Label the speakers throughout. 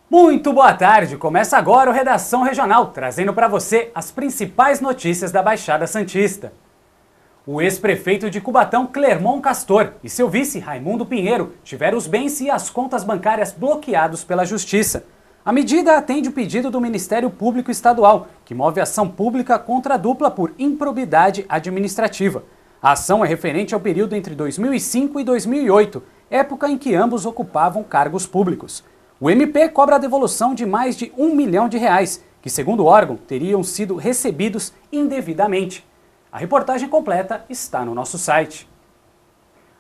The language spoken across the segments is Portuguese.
Speaker 1: Muito boa tarde! Começa agora o Redação Regional, trazendo para você as principais notícias da Baixada Santista. O ex-prefeito de Cubatão, Clermont Castor, e seu vice, Raimundo Pinheiro, tiveram os bens e as contas bancárias bloqueados pela Justiça. A medida atende o pedido do Ministério Público Estadual, que move ação pública contra a dupla por improbidade administrativa. A ação é referente ao período entre 2005 e 2008, época em que ambos ocupavam cargos públicos. O MP cobra a devolução de mais de R$1 milhão, que, segundo o órgão, teriam sido recebidos indevidamente. A reportagem completa está no nosso site.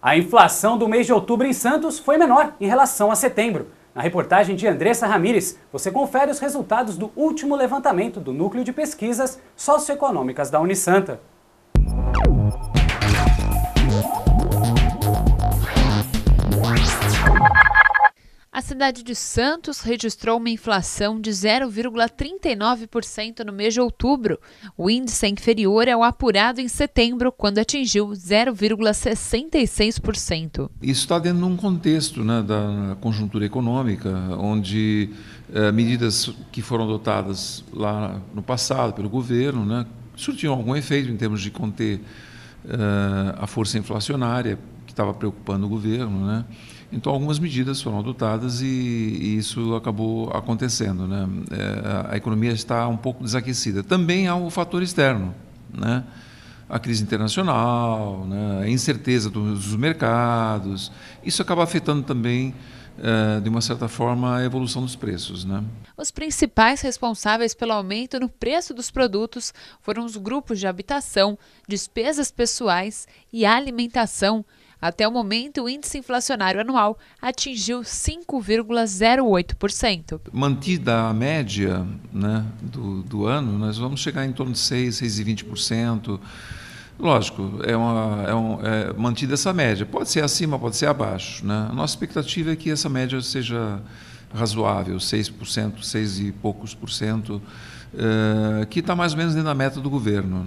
Speaker 1: A inflação do mês de outubro em Santos foi menor em relação a setembro. Na reportagem de Andressa Ramires, você confere os resultados do último levantamento do Núcleo de Pesquisas Socioeconômicas da Unisanta.
Speaker 2: A cidade de Santos registrou uma inflação de 0,39% no mês de outubro. O índice é inferior ao apurado em setembro, quando atingiu 0,66%.
Speaker 3: Isso está dentro de um contexto, da conjuntura econômica, onde medidas que foram adotadas lá no passado pelo governo, surtiam algum efeito em termos de conter a força inflacionária que estava preocupando o governo, Então, algumas medidas foram adotadas e isso acabou acontecendo, A economia está um pouco desaquecida. Também há o fator externo, A crise internacional, a incerteza dos mercados. Isso acaba afetando também, de uma certa forma, a evolução dos preços,
Speaker 2: Os principais responsáveis pelo aumento no preço dos produtos foram os grupos de habitação, despesas pessoais e alimentação. Até o momento, o índice inflacionário anual atingiu 5,08%.
Speaker 3: Mantida a média do ano, nós vamos chegar em torno de 6,20%. Lógico, é mantida essa média. Pode ser acima, pode ser abaixo. A nossa expectativa é que essa média seja razoável, 6%, 6 e poucos por cento, que está mais ou menos dentro da meta do governo.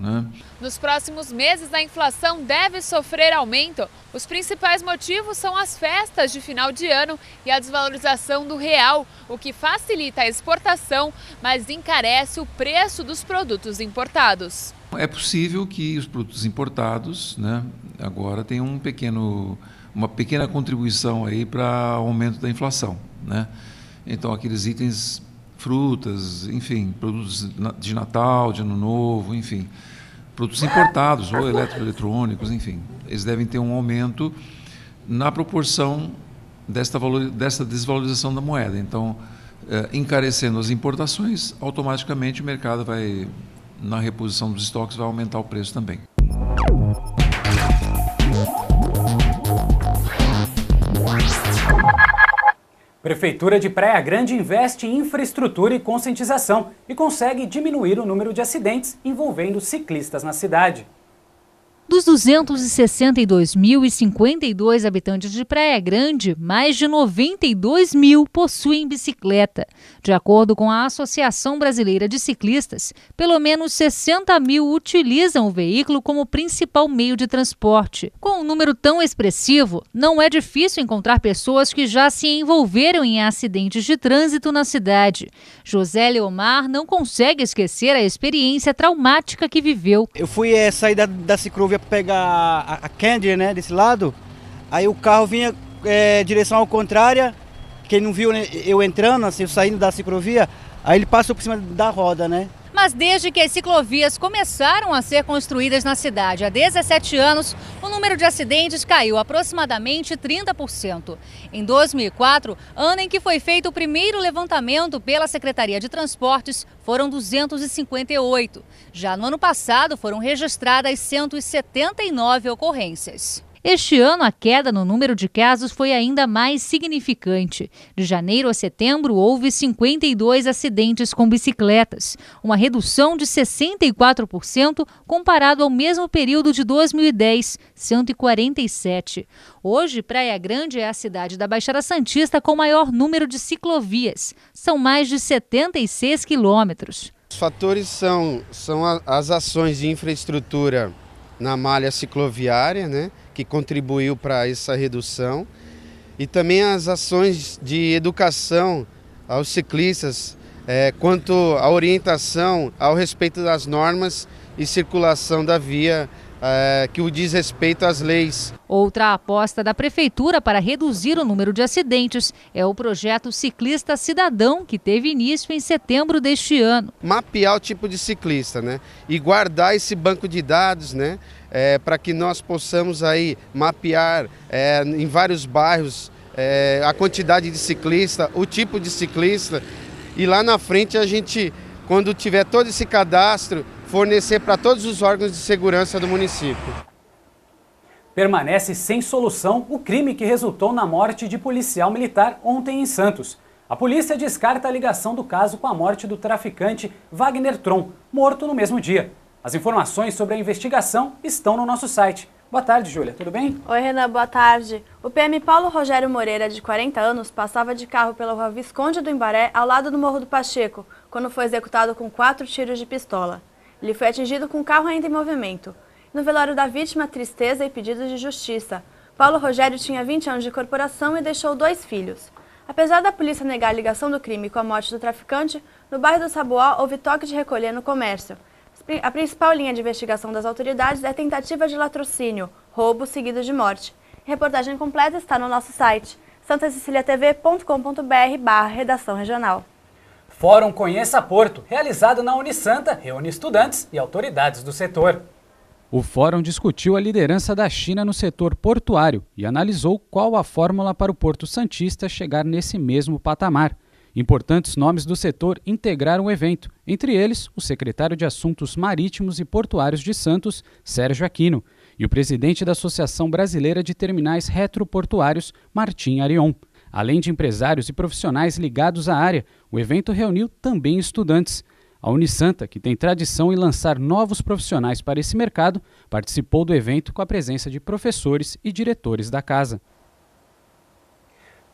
Speaker 2: Nos próximos meses, a inflação deve sofrer aumento. Os principais motivos são as festas de final de ano e a desvalorização do real, o que facilita a exportação, mas encarece o preço dos produtos importados.
Speaker 3: É possível que os produtos importados, agora tenham uma pequena contribuição aí para o aumento da inflação, Então, aqueles itens, frutas, enfim, produtos de Natal, de Ano Novo, enfim, produtos importados ou eletroeletrônicos, enfim, eles devem ter um aumento na proporção desta desvalorização da moeda. Então, encarecendo as importações, automaticamente o mercado vai, na reposição dos estoques, vai aumentar o preço também.
Speaker 1: Prefeitura de Praia Grande investe em infraestrutura e conscientização e consegue diminuir o número de acidentes envolvendo ciclistas na cidade.
Speaker 4: Dos 262.052 habitantes de Praia Grande, mais de 92 mil possuem bicicleta. De acordo com a Associação Brasileira de Ciclistas, pelo menos 60 mil utilizam o veículo como principal meio de transporte. Com um número tão expressivo, não é difícil encontrar pessoas que já se envolveram em acidentes de trânsito na cidade. José Leomar não consegue esquecer a experiência traumática que viveu.
Speaker 5: Eu fui sair da ciclovia para pegar a Candy, desse lado. Aí o carro vinha direção ao contrária. Quem não viu eu entrando, assim, eu saindo da ciclovia, aí ele passou por cima da roda,
Speaker 4: Mas desde que as ciclovias começaram a ser construídas na cidade há 17 anos, o número de acidentes caiu aproximadamente 30%. Em 2004, ano em que foi feito o primeiro levantamento pela Secretaria de Transportes, foram 258. Já no ano passado, foram registradas 179 ocorrências. Este ano, a queda no número de casos foi ainda mais significante. De janeiro a setembro, houve 52 acidentes com bicicletas, uma redução de 64% comparado ao mesmo período de 2010, 147. Hoje, Praia Grande é a cidade da Baixada Santista com maior número de ciclovias. São mais de 76 quilômetros.
Speaker 6: Os fatores são as ações de infraestrutura na malha cicloviária, que contribuiu para essa redução, e também as ações de educação aos ciclistas quanto à orientação ao respeito das normas e circulação da via que o diz respeito às leis.
Speaker 4: Outra aposta da Prefeitura para reduzir o número de acidentes é o projeto Ciclista Cidadão, que teve início em setembro deste ano.
Speaker 6: Mapear o tipo de ciclista, né? E guardar esse banco de dados, né? Para que nós possamos aí mapear em vários bairros a quantidade de ciclista, o tipo de ciclista, e lá na frente a gente, quando tiver todo esse cadastro, fornecer para todos os órgãos de segurança do município.
Speaker 1: Permanece sem solução o crime que resultou na morte de policial militar ontem em Santos. A polícia descarta a ligação do caso com a morte do traficante Wagner Tron, morto no mesmo dia. As informações sobre a investigação estão no nosso site. Boa tarde, Júlia. Tudo bem?
Speaker 7: Oi, Renan. Boa tarde. O PM Paulo Rogério Moreira, de 40 anos, passava de carro pela rua Visconde do Imbaré, ao lado do Morro do Pacheco, quando foi executado com 4 tiros de pistola. Ele foi atingido com o carro ainda em movimento. No velório da vítima, tristeza e pedidos de justiça. Paulo Rogério tinha 20 anos de corporação e deixou 2 filhos. Apesar da polícia negar a ligação do crime com a morte do traficante, no bairro do Saboá houve toque de recolher no comércio. A principal linha de investigação das autoridades é tentativa de latrocínio, roubo seguido de morte. A reportagem completa está no nosso site, santaceciliatv.com.br/redação regional.
Speaker 1: Fórum Conheça Porto, realizado na Unisanta, reúne estudantes e autoridades do setor. O fórum discutiu a liderança da China no setor portuário e analisou qual a fórmula para o Porto Santista chegar nesse mesmo patamar. Importantes nomes do setor integraram o evento, entre eles o secretário de Assuntos Marítimos e Portuários de Santos, Sérgio Aquino, e o presidente da Associação Brasileira de Terminais Retroportuários, Martim Arion. Além de empresários e profissionais ligados à área, o evento reuniu também estudantes. A Unisanta, que tem tradição em lançar novos profissionais para esse mercado, participou do evento com a presença de professores e diretores da casa.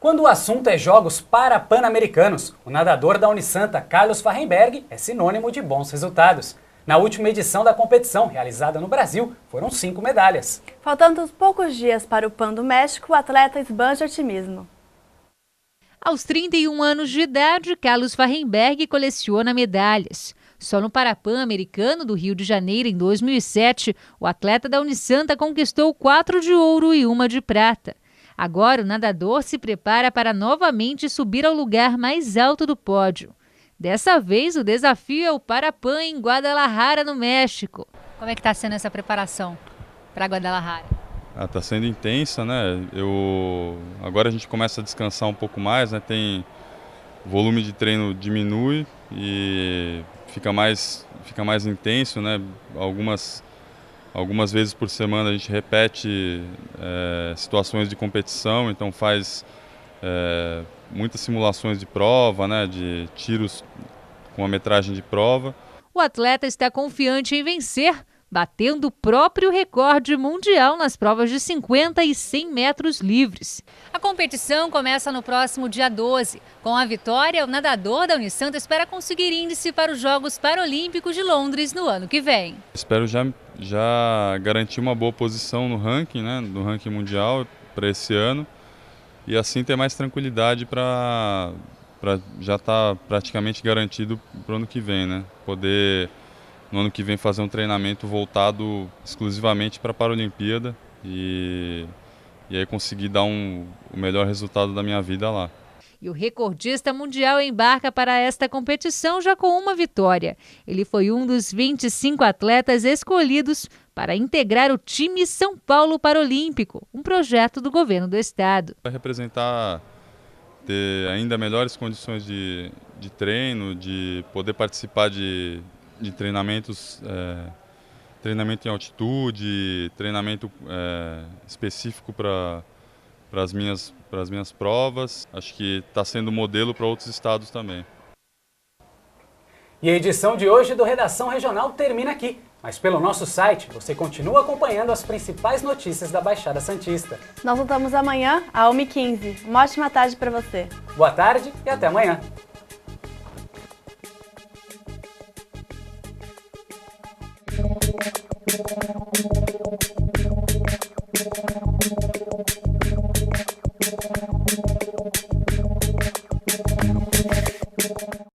Speaker 1: Quando o assunto é jogos para-pan-americanos, o nadador da Unisanta, Carlos Fahrenberg, é sinônimo de bons resultados. Na última edição da competição, realizada no Brasil, foram 5 medalhas.
Speaker 7: Faltando poucos dias para o PAN do México, o atleta esbanja otimismo.
Speaker 4: Aos 31 anos de idade, Carlos Fahrenberg coleciona medalhas. Só no Parapan americano do Rio de Janeiro, em 2007, o atleta da Unisanta conquistou 4 de ouro e 1 de prata. Agora, o nadador se prepara para novamente subir ao lugar mais alto do pódio. Dessa vez, o desafio é o Parapan em Guadalajara, no México. Como é que está sendo essa preparação para Guadalajara?
Speaker 8: Está sendo intensa, né? Agora a gente começa a descansar um pouco mais, né? O volume de treino diminui e fica mais intenso, né? Algumas vezes por semana a gente repete situações de competição, então faz muitas simulações de prova, né? De tiros com a metragem de prova.
Speaker 4: O atleta está confiante em vencer, batendo o próprio recorde mundial nas provas de 50 e 100 metros livres. A competição começa no próximo dia 12. Com a vitória, o nadador da Unisanta espera conseguir índice para os Jogos Paralímpicos de Londres no ano que vem.
Speaker 8: Espero já garantir uma boa posição no ranking, né, no ranking mundial para esse ano, e assim ter mais tranquilidade para já estar praticamente garantido para o ano que vem, né? Poder no ano que vem fazer um treinamento voltado exclusivamente para a Paralimpíada e aí conseguir dar o melhor resultado da minha vida lá.
Speaker 4: E o recordista mundial embarca para esta competição já com uma vitória. Ele foi um dos 25 atletas escolhidos para integrar o time São Paulo Paralímpico, um projeto do governo do estado.
Speaker 8: Vai representar ter ainda melhores condições de treino, de poder participar de treinamentos, treinamento em altitude, treinamento específico para as minhas provas. Acho que está sendo modelo para outros estados também.
Speaker 1: E a edição de hoje do Redação Regional termina aqui. Mas pelo nosso site, você continua acompanhando as principais notícias da Baixada Santista.
Speaker 7: Nós voltamos amanhã, às 1h15. Uma ótima tarde para você.
Speaker 1: Boa tarde e até amanhã.